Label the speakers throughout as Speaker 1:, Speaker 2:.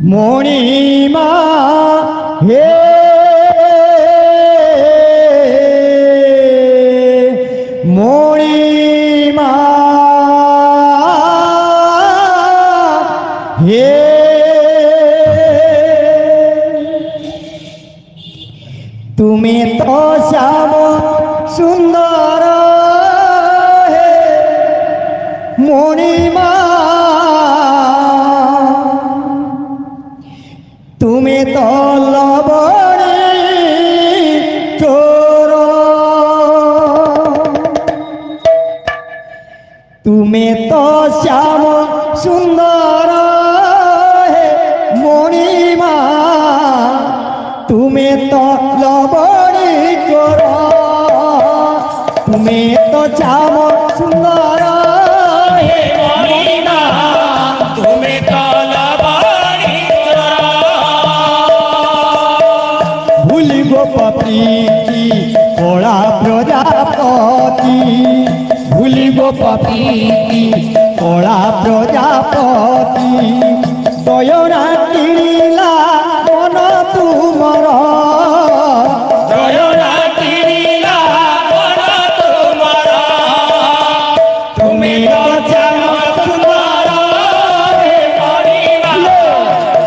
Speaker 1: মণিমা হে মণিমা হে তুমি তো শ্যাম সুন্দর হে মণিমা তুমি তো লবণী চোর তুমি তো শ্যাম সুন্দর হে মণিমা তুমি তো লবণী চোর তুমি তো শ্যাম সুন্দর হে মণিমা
Speaker 2: তুমি তো লবণী চোর
Speaker 1: ভুলিব প্রীতি কলা প্রজাপতি ভুলিব প্রীতি কলা প্রজাপতি দয়না কিনিলা মন তুমর
Speaker 2: দয়না কিনিলা মন তুমর তুমি তো শ্যাম সুন্দর হে মণিমা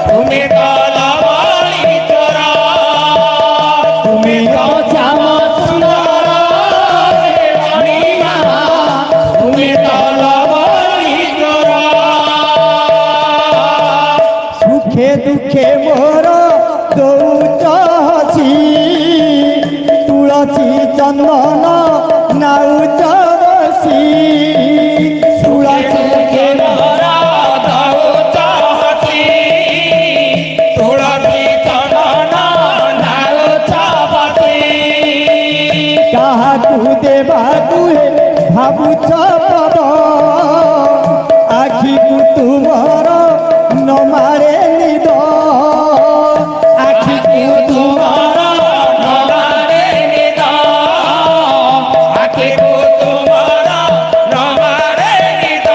Speaker 2: তুমি তো লবণী চোর তুমি তো শ্যাম সুন্দর হে মণিমা তুমি তো লবণী চোর
Speaker 1: সুখে দুঃখে মোর দৌচি তুলসী চন্দন নাউচ বসি তুলসী
Speaker 2: কে মোরা দৌচ হসি তুলসী চন্দন নাউচ বসি
Speaker 1: কাহাকু দেবাকু ভাবুছ পদ আখিকু তুমর নমারে নিদ
Speaker 2: আখিকু তুমর নমারে নিদ আখিকু তুমর নমারে নিদ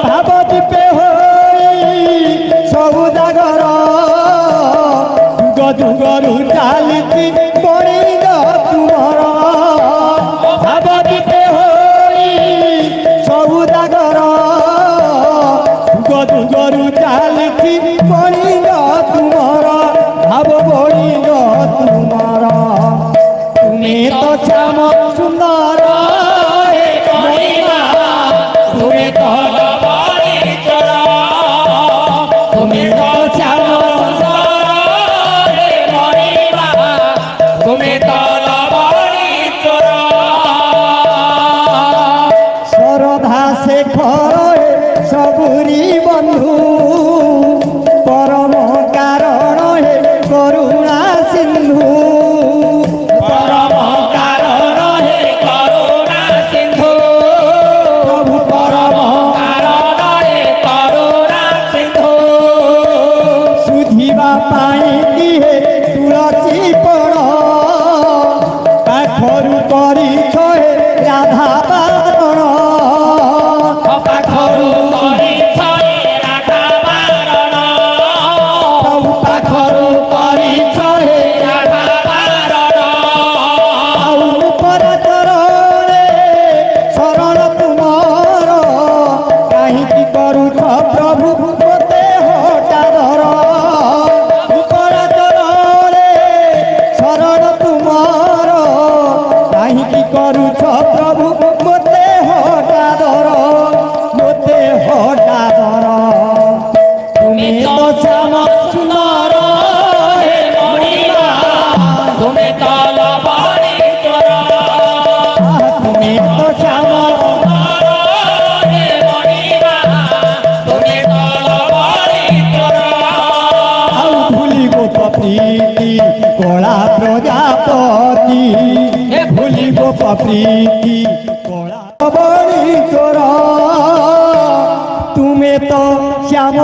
Speaker 1: ভাবদীপে হই সৌদাগর যুগযুগରୁ ଚାଲିଛି ବଣିଦ ତୁମର ଭାବଦୀପେ ହଇ ସୌଦାଗର ଯୁଗଯୁଗରୁ ଚାଲିଛି ବଣିଦ ତୁମର ଭାବ ବଣିଦ ତୁମର ତୁମେ ତ ଶ୍ୟାମ ସୁନ୍ଦର
Speaker 2: হে মণিমା তুমি তো লবণী চোর তুমি তো শ্যাম সুন্দর হে মণিমা তুমি তো লবণী চোর
Speaker 1: শরধা শেখর সবুরি বন্ধু পরম কারণ হে করুণা সিন্ধু
Speaker 2: পরম কারণ হে করুণা সিন্ধু
Speaker 1: প্রভু পরম
Speaker 2: কারণ হে করুণা সিন্ধু
Speaker 1: সুধিবা পাই দিহে তুলসী পড় পাখরু କରିଛ হে রাধা বাରଣ
Speaker 2: পাখরু କରିଛ হে রাধা ବାରଣ
Speaker 1: প্রভু পাখরু କରିଛ হে
Speaker 2: রাধা ବାରଣ
Speaker 1: ଆଉ ପରାଚରରେ ଶରଣ ତୁମର କାହିଁକି କରୁଛ ପ୍ରଭୁ ମୋତେ ହଠାଦର ପରାଚରରେ ଶରଣ ତୁମର କାହିଁକି କରୁଛ ପ୍ରଭୁ ମୋତେ ହଠାଦର ମୋତେ ହଠାଦର
Speaker 2: তুমি তো শ্যাম সুন্দর হে মণিমা তুমি তো লবণী চোর
Speaker 1: তুমি তো শ্যাম
Speaker 2: সুন্দর হে মণিমা তুমি তো লবণী চোর
Speaker 1: ଆଉ ଭୁଲିବ ପ୍ରୀତି କଳା ପ୍ରଜାପତି ଭୁଲିବ ପ୍ରୀତି କଳା ବଣି ଚୋର ତୁମେ ତ ଶ୍ୟାମ